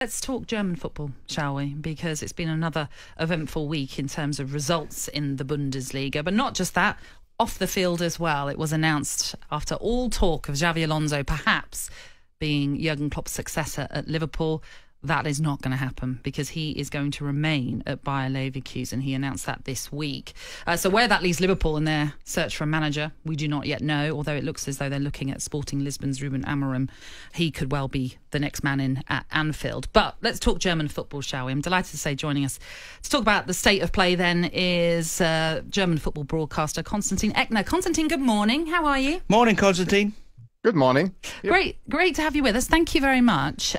Let's talk German football, shall we? Because it's been another eventful week in terms of results in the Bundesliga. But not just that, off the field as well. It was announced after all talk of Xabi Alonso perhaps being Jurgen Klopp's successor at Liverpool. That is not going to happen because he is going to remain at Bayer Leverkusen. He announced that this week. So where that leaves Liverpool in their search for a manager, we do not yet know, although it looks as though they're looking at Sporting Lisbon's Ruben Amorim. He could well be the next man in at Anfield. But let's talk German football, shall we? I'm delighted to say joining us to talk about the state of play then is German football broadcaster Konstantin Eckner. Konstantin, good morning. How are you? Morning, Konstantin. Good morning. Yep. Great to have you with us. Thank you very much.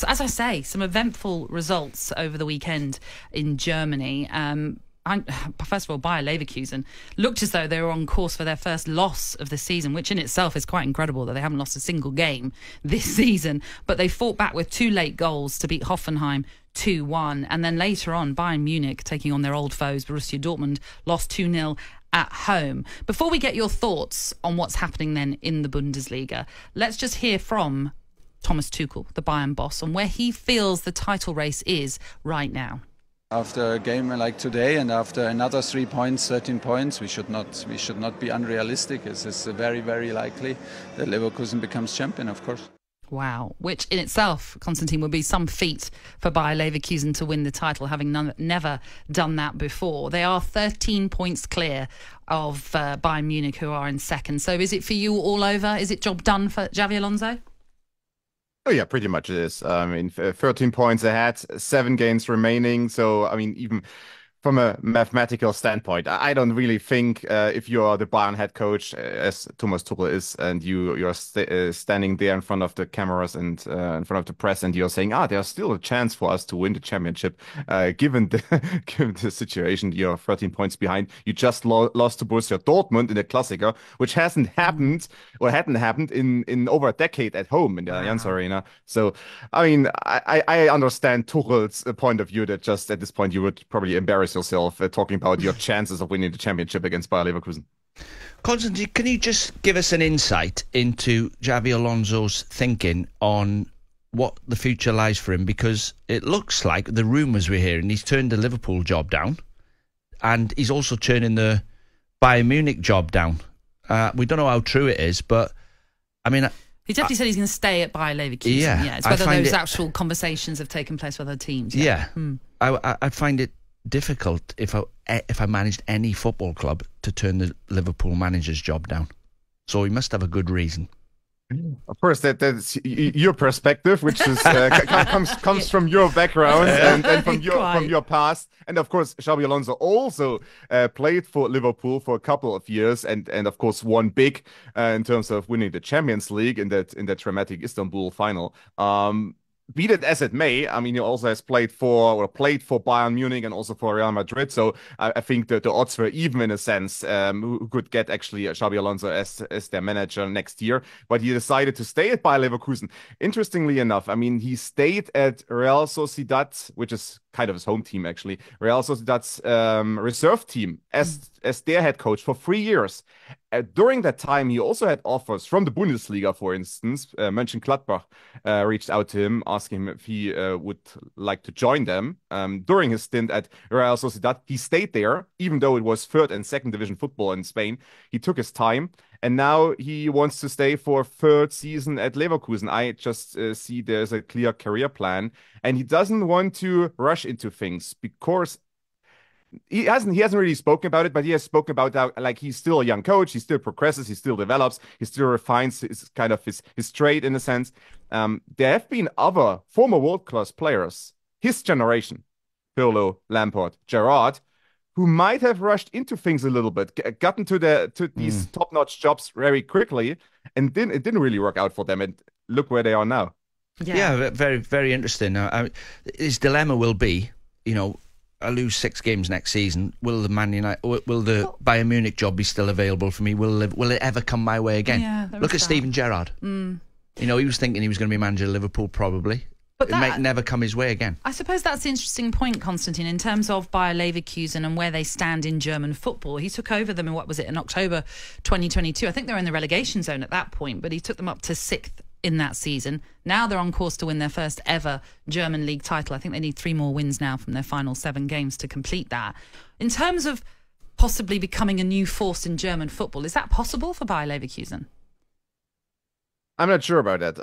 As I say, some eventful results over the weekend in Germany. First of all, Bayer Leverkusen looked as though they were on course for their first loss of the season, which in itself is quite incredible that they haven't lost a single game this season. But they fought back with two late goals to beat Hoffenheim 2-1. And then later on, Bayern Munich, taking on their old foes, Borussia Dortmund, lost 2-0 at home. Before we get your thoughts on what's happening then in the Bundesliga, let's just hear from Thomas Tuchel, the Bayern boss, on where he feels the title race is right now. After a game like today and after another 3 points, 13 points, we should not be unrealistic. It is very, very likely that Leverkusen becomes champion, of course. Wow, which in itself, Konstantin, would be some feat for Bayer Leverkusen to win the title, having never done that before. They are 13 points clear of Bayern Munich, who are in second. So is it for you all over? Is it job done for Xabi Alonso? Oh, yeah, pretty much it is. 13 points ahead, 7 games remaining. So, even from a mathematical standpoint, I don't really think if you're the Bayern head coach, as Thomas Tuchel is, and you're standing there in front of the cameras and in front of the press, and you're saying, there's still a chance for us to win the championship, given the situation. You're 13 points behind. You just lost to Borussia Dortmund in the Klassiker, which hadn't happened in over a decade at home in the Allianz Arena. So, I understand Tuchel's point of view that just at this point you would probably embarrass yourself talking about your chances of winning the championship against Bayer Leverkusen. Konstantin, can you just give us an insight into Xabi Alonso's thinking on what the future lies for him? Because it looks like the rumours we're hearing, he's turned the Liverpool job down and he's also turning the Bayern Munich job down. We don't know how true it is, but he definitely said he's going to stay at Bayer Leverkusen. Yeah, it's whether those actual conversations have taken place with other teams. Yeah. I find it difficult if I managed any football club to turn the Liverpool manager's job down. So he must have a good reason. Of course, that's your perspective, which is comes from your background and from your past. And of course, Xabi Alonso also played for Liverpool for a couple of years, and of course won big in terms of winning the Champions League in that dramatic Istanbul final. Be that as it may, he also has played for Bayern Munich and also for Real Madrid. So I think that the odds were even in a sense who could get actually Xabi Alonso as their manager next year. But he decided to stay at Bayer Leverkusen. Interestingly enough, he stayed at Real Sociedad, which is kind of his home team actually, Real Sociedad's reserve team as their head coach for 3 years. During that time, he also had offers from the Bundesliga, for instance. Mönchengladbach reached out to him, asking him if he would like to join them. During his stint at Real Sociedad, he stayed there, even though it was third and second division football in Spain. He took his time, and now he wants to stay for a third season at Leverkusen. I just see there's a clear career plan, and he doesn't want to rush into things because he hasn't really spoken about it, but he has spoken about how he's still a young coach, he still progresses, he still develops, he still refines his trade in a sense. There have been other former world-class players, his generation, Pirlo, Lampard, Gerrard, who might have rushed into things a little bit, gotten to these top-notch jobs very quickly, and it didn't really work out for them. And look where they are now. Yeah, very, very interesting. His dilemma will be, I lose 6 games next season. Will the Bayern Munich job be still available for me? Will it ever come my way again? Yeah, look at Steven Gerrard. He was thinking he was going to be manager of Liverpool probably. But it might never come his way again. I suppose that's the interesting point, Konstantin, in terms of Bayer Leverkusen and where they stand in German football. He took over them in October 2022. I think they were in the relegation zone at that point, but he took them up to 6th in that season. Now they're on course to win their first ever German league title. I think they need 3 more wins now from their final 7 games to complete that. In terms of possibly becoming a new force in German football, is that possible for Bayer Leverkusen? I'm not sure about that.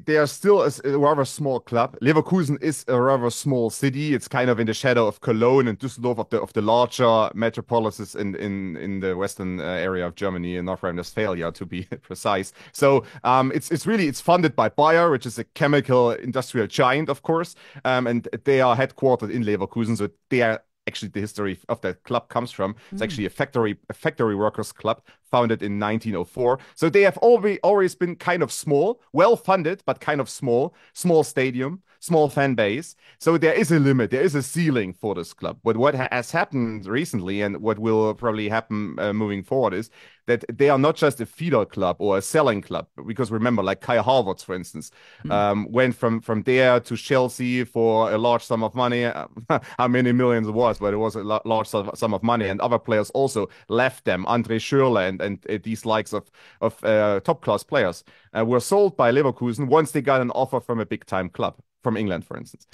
They are still a rather small club. Leverkusen is a rather small city. It's kind of in the shadow of Cologne and Düsseldorf, of the larger metropolises in the western area of Germany, in North Rhine-Westphalia to be precise. So it's funded by Bayer, which is a chemical industrial giant, of course, and they are headquartered in Leverkusen. So they are actually the history of that club comes from. It's actually a factory workers club founded in 1904. So they have always been kind of small, well funded, but kind of small stadium, small fan base. So there is a limit, there is a ceiling for this club. But what has happened recently, and what will probably happen moving forward, is that they are not just a feeder club or a selling club. Because remember, like Kai Havertz, for instance, went from there to Chelsea for a large sum of money. How many millions it was, but it was a large sum of money. And other players also left them. Andre Schürrle and these likes of top class players were sold by Leverkusen once they got an offer from a big time club from England, for instance.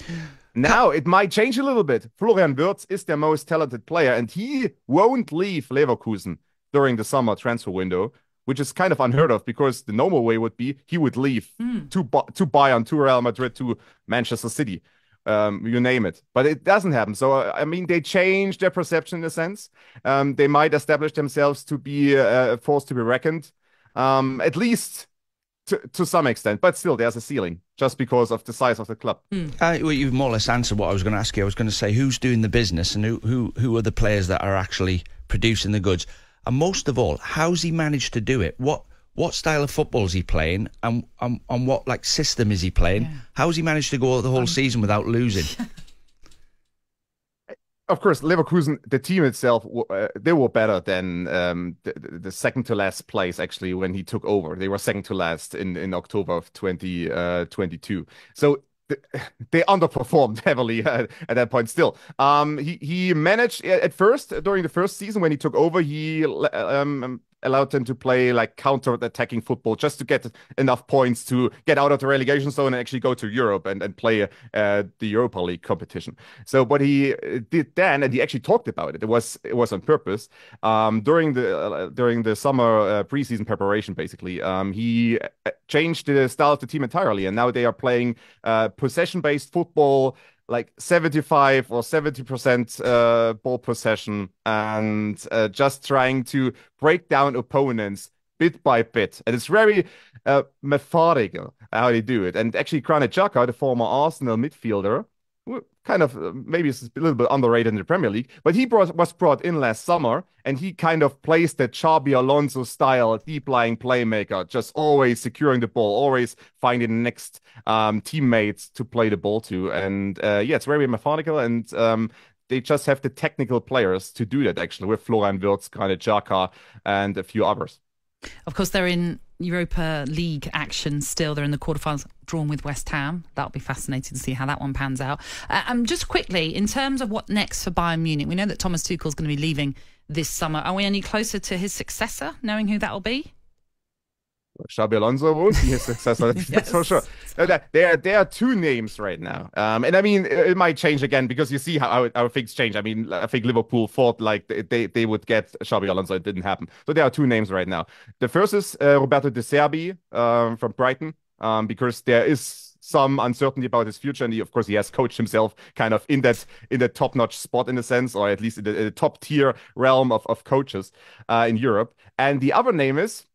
Now it might change a little bit. Florian Wirtz is their most talented player, and he won't leave Leverkusen during the summer transfer window, which is kind of unheard of, because the normal way would be he would leave to Bayern, to Real Madrid, to Manchester City, you name it. But it doesn't happen. So, I mean, they change their perception in a sense. They might establish themselves to be a force to be reckoned, at least to some extent. But still, there's a ceiling just because of the size of the club. Well, you've more or less answered what I was going to ask you. I was going to say, who's doing the business and who are the players that are actually producing the goods? And most of all, how's he managed to do it? What style of football is he playing, and what like system is he playing? Yeah. How's he managed to go the whole season without losing? Of course, Leverkusen, the team itself, they were better than the second to last place, actually, when he took over. They were second to last in October of 2022. So they underperformed heavily at that point still. He managed at first, during the first season when he took over, he allowed them to play like counter-attacking football just to get enough points to get out of the relegation zone and actually go to Europe and play the Europa League competition. So what he did then, and he actually talked about it, it was on purpose, during the summer preseason preparation, basically, he changed the style of the team entirely, and now they are playing possession-based football, like 75 or 70% ball possession, and just trying to break down opponents bit by bit. And it's very methodical how they do it. And actually, Granit Xhaka, the former Arsenal midfielder, kind of maybe it's a little bit underrated in the Premier League, but he was brought in last summer, and he kind of plays that Xabi Alonso style deep-lying playmaker, just always securing the ball, always finding the next teammates to play the ball to. And yeah, it's very methodical, and they just have the technical players to do that, actually, with Florian Wirtz, Granit Xhaka, and a few others. Of course, they're in Europa League action still. They're in the quarterfinals, drawn with West Ham. That'll be fascinating to see how that one pans out. Just quickly, in terms of what next for Bayern Munich, we know that Thomas Tuchel's going to be leaving this summer. Are we any closer to his successor, knowing who that will be? Xabi Alonso won't be his successor, that's for sure. There are 2 names right now. And I mean, it might change again, because you see how things change. I mean, I think Liverpool thought like they would get Xabi Alonso. It didn't happen. So there are 2 names right now. The first is Roberto De Zerbi from Brighton, because there is some uncertainty about his future, and of course he has coached himself kind of in that top-notch spot, in a sense, or at least in the top-tier realm of coaches in Europe. And the other name is,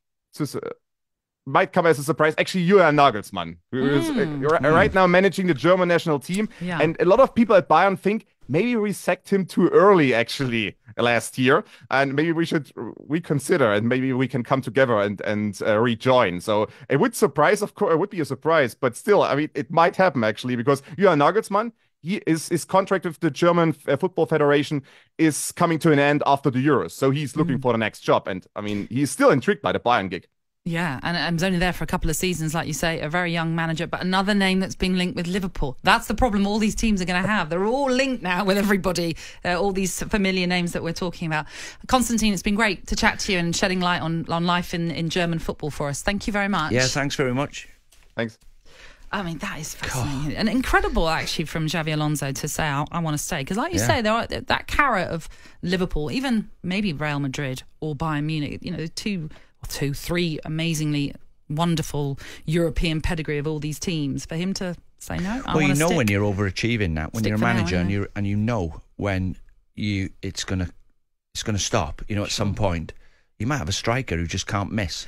might come as a surprise, actually, Julian Nagelsmann, who is right now managing the German national team. Yeah. And a lot of people at Bayern think maybe we sacked him too early, actually, last year, and maybe we should reconsider, and maybe we can come together and rejoin. So it would surprise, of course, it would be a surprise, but still, I mean, it might happen, actually, because Julian Nagelsmann, his contract with the German Football Federation is coming to an end after the Euros, so he's looking for the next job. And I mean, he's still intrigued by the Bayern gig. Yeah, and was only there for a couple of seasons, like you say, a very young manager, but another name that's been linked with Liverpool. That's the problem all these teams are going to have. They're all linked now with everybody, all these familiar names that we're talking about. Constantine, it's been great to chat to you and shedding light on life in German football for us. Thank you very much. Yeah, thanks very much. Thanks. I mean, that is fascinating. And incredible, actually, from Xabi Alonso to say, I want to stay. Because like you say, there are that carrot of Liverpool, even maybe Real Madrid or Bayern Munich, three amazingly wonderful European pedigree of all these teams. For him to say no, well, you know when you're overachieving now, when you're a manager and you know when it's gonna stop. At some point, you might have a striker who just can't miss.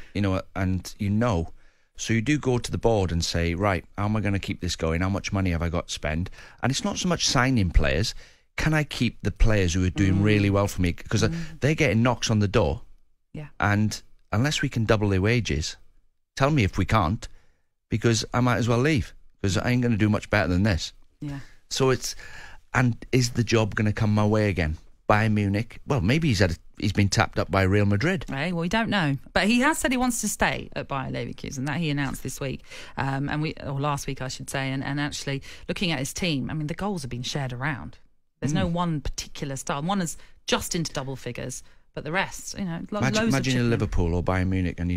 So you do go to the board and say, right, how am I going to keep this going? How much money have I got to spend? And it's not so much signing players. Can I keep the players who are doing really well for me? Because they're getting knocks on the door. Yeah. And unless we can double their wages, tell me if we can't, because I might as well leave, because I ain't going to do much better than this. Yeah. So is the job going to come my way again? Bayern Munich? Well, maybe he's been tapped up by Real Madrid. Right, well, we don't know. But he has said he wants to stay at Bayer Leverkusen. That he announced this week, or last week, I should say. And actually, looking at his team, I mean, the goals have been shared around. There's no one particular style. One is just into double figures. But the rest, imagine a Liverpool or Bayern Munich, and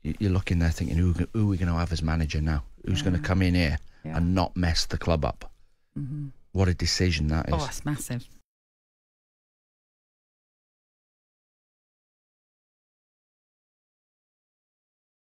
you're looking there thinking, who are we going to have as manager now? Who's going to come in here and not mess the club up? What a decision that is! Oh, it's massive.